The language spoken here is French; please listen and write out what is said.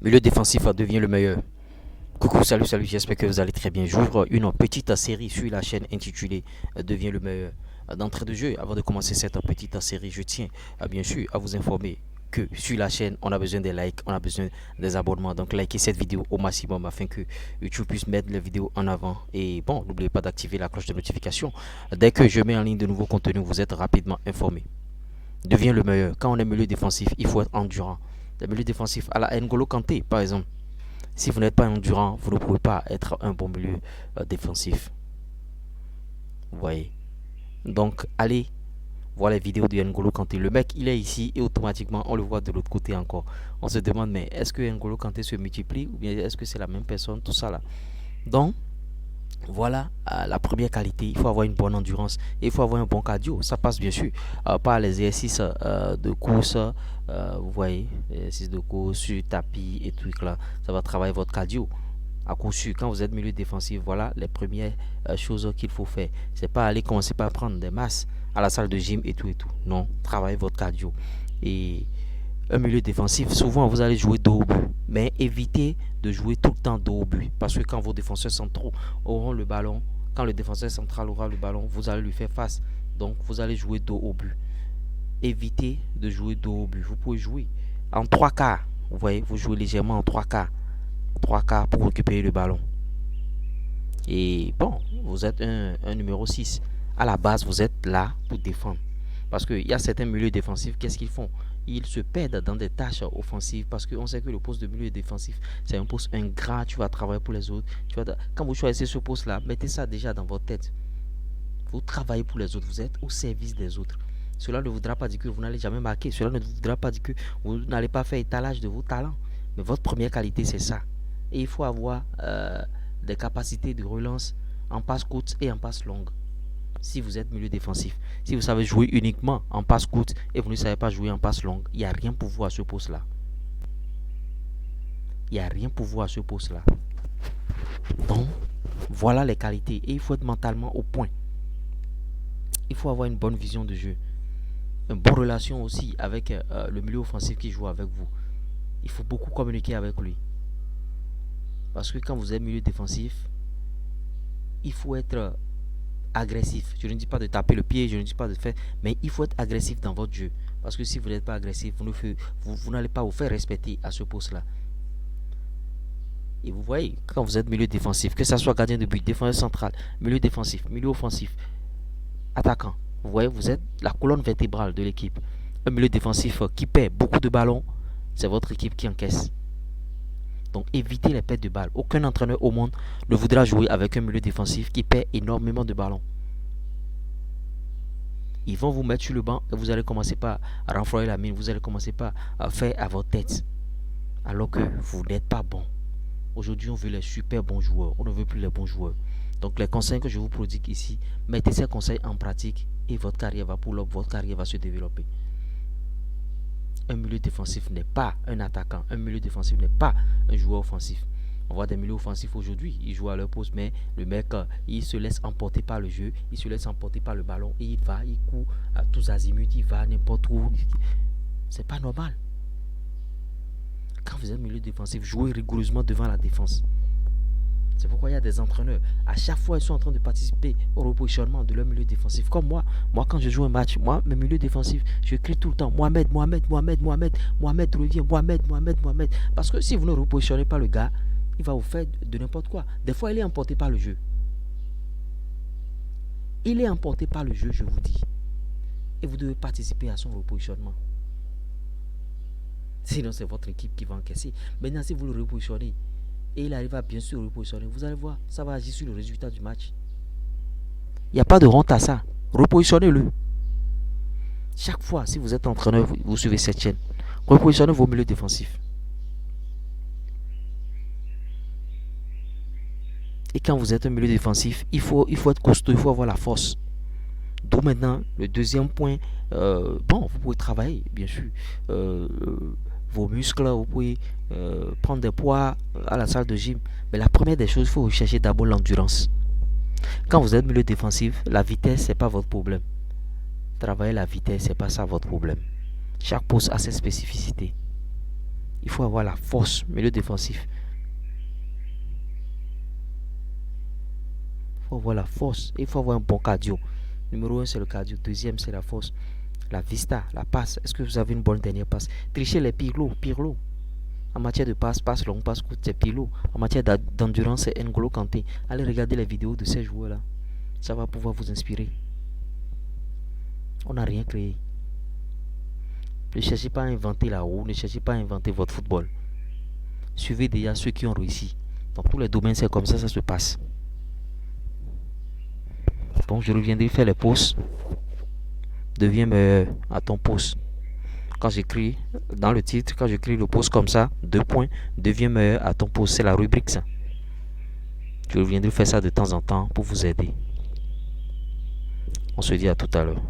Milieu défensif devient le meilleur. Coucou, salut, salut, j'espère que vous allez très bien. J'ouvre une petite série sur la chaîne intitulée Devient le meilleur. D'entrée de jeu, avant de commencer cette petite série, je tiens bien sûr à vous informer que sur la chaîne, on a besoin des likes, on a besoin des abonnements. Donc, likez cette vidéo au maximum afin que YouTube puisse mettre les vidéos en avant. Et bon, n'oubliez pas d'activer la cloche de notification. Dès que je mets en ligne de nouveaux contenus, vous êtes rapidement informés. Devient le meilleur. Quand on est milieu défensif, il faut être endurant. Le milieu défensif à la N'Golo Kanté, par exemple. Si vous n'êtes pas endurant, vous ne pouvez pas être un bon milieu défensif. Vous voyez. Donc, allez voir les vidéos de N'Golo Kanté. Le mec, il est ici et automatiquement, on le voit de l'autre côté encore. On se demande, mais est-ce que N'Golo Kanté se multiplie ou bien est-ce que c'est la même personne, tout ça là. Donc, voilà la première qualité. Il faut avoir une bonne endurance et il faut avoir un bon cardio. Ça passe bien sûr par les exercices de course. Vous voyez, les exercices de course sur tapis et trucs là. Ça va travailler votre cardio. À coup sûr, quand vous êtes milieu défensif, voilà les premières choses qu'il faut faire. C'est pas aller commencer par prendre des masses à la salle de gym et tout et tout. Non, travaillez votre cardio. Et un milieu défensif, souvent vous allez jouer dos au but. Mais évitez de jouer tout le temps dos au but. Parce que quand vos défenseurs centraux auront le ballon, quand le défenseur central aura le ballon, vous allez lui faire face. Donc vous allez jouer dos au but. Évitez de jouer dos au but. Vous pouvez jouer en trois quarts. Vous voyez, vous jouez légèrement en trois quarts. Trois quarts pour récupérer le ballon. Et bon, vous êtes un numéro 6. À la base, vous êtes là pour défendre. Parce qu'il y a certains milieux défensifs, qu'est-ce qu'ils font? Ils se perdent dans des tâches offensives parce qu'on sait que le poste de milieu défensif, c'est un poste ingrat, tu vas travailler pour les autres. Quand vous choisissez ce poste-là, mettez ça déjà dans votre tête. Vous travaillez pour les autres, vous êtes au service des autres. Cela ne voudra pas dire que vous n'allez jamais marquer, cela ne voudra pas dire que vous n'allez pas faire étalage de vos talents. Mais votre première qualité, c'est ça. Et il faut avoir des capacités de relance en passe courte et en passe longue. Si vous êtes milieu défensif, si vous savez jouer uniquement en passe courte et vous ne savez pas jouer en passe longue, il n'y a rien pour vous à ce poste-là. Il n'y a rien pour vous à ce poste-là. Donc, voilà les qualités. Et il faut être mentalement au point. Il faut avoir une bonne vision de jeu. Une bonne relation aussi avec le milieu offensif qui joue avec vous. Il faut beaucoup communiquer avec lui. Parce que quand vous êtes milieu défensif, il faut être agressif. Je ne dis pas de taper le pied, je ne dis pas de faire, mais il faut être agressif dans votre jeu. Parce que si vous n'êtes pas agressif, vous n'allez pas vous faire respecter à ce poste-là. Et vous voyez, quand vous êtes milieu défensif, que ce soit gardien de but, défenseur central, milieu défensif, milieu offensif, attaquant, vous voyez, vous êtes la colonne vertébrale de l'équipe. Un milieu défensif qui perd beaucoup de ballons, c'est votre équipe qui encaisse. Donc évitez les pertes de balles. Aucun entraîneur au monde ne voudra jouer avec un milieu défensif qui perd énormément de ballons. Ils vont vous mettre sur le banc et vous allez commencer par renflouer la mine. Vous allez commencer par faire à votre tête. Alors que vous n'êtes pas bon. Aujourd'hui, on veut les super bons joueurs. On ne veut plus les bons joueurs. Donc les conseils que je vous prodigue ici, mettez ces conseils en pratique et votre carrière va pull up, votre carrière va se développer. Un milieu défensif n'est pas un attaquant. Un milieu défensif n'est pas un joueur offensif. On voit des milieux offensifs aujourd'hui, ils jouent à leur poste, mais le mec, il se laisse emporter par le jeu, il se laisse emporter par le ballon, et il court à tous azimuts, il va n'importe où. C'est pas normal. Quand vous êtes milieu défensif, jouez rigoureusement devant la défense. C'est pourquoi il y a des entraîneurs. À chaque fois, ils sont en train de participer au repositionnement de leur milieu défensif. Comme moi. Moi, quand je joue un match, moi, mes milieux défensifs, je crie tout le temps Mohamed, Mohamed, Mohamed, Mohamed, Mohamed, reviens, Mohamed, Mohamed, Mohamed. Parce que si vous ne repositionnez pas le gars, il va vous faire de n'importe quoi. Des fois, il est emporté par le jeu. Il est emporté par le jeu, je vous dis. Et vous devez participer à son repositionnement. Sinon, c'est votre équipe qui va encaisser. Maintenant, si vous le repositionnez, et il arrive à bien se repositionner, vous allez voir, ça va agir sur le résultat du match. Il n'y a pas de honte à ça. Repositionnez-le. Chaque fois, si vous êtes entraîneur, vous suivez cette chaîne. Repositionnez vos milieux défensifs. Et quand vous êtes un milieu défensif, il faut être costaud, il faut avoir la force. D'où maintenant le deuxième point. Bon, vous pouvez travailler, bien sûr. Vos muscles, vous pouvez prendre des poids à la salle de gym. Mais la première des choses, il faut rechercher d'abord l'endurance. Quand vous êtes milieu défensif, la vitesse, c'est pas votre problème. Travailler la vitesse, c'est pas ça votre problème. Chaque poste a ses spécificités. Il faut avoir la force, milieu défensif. Il faut avoir la force. Et il faut avoir un bon cardio. Numéro un, c'est le cardio. Deuxième, c'est la force. La vista, la passe. Est-ce que vous avez une bonne dernière passe? Trichez les Pirlo, Pirlo. En matière de passe, passe long, passe courte, c'est Pirlo. En matière d'endurance, c'est N'Golo Kanté. Allez regarder les vidéos de ces joueurs-là. Ça va pouvoir vous inspirer. On n'a rien créé. Ne cherchez pas à inventer la roue, ne cherchez pas à inventer votre football. Suivez déjà ceux qui ont réussi. Dans tous les domaines, c'est comme ça se passe. Bon, je reviendrai faire les pauses. Deviens meilleur à ton poste. Quand j'écris dans le titre, quand j'écris le poste comme ça, 2 points, deviens meilleur à ton poste. C'est la rubrique ça. Je reviendrai faire ça de temps en temps pour vous aider. On se dit à tout à l'heure.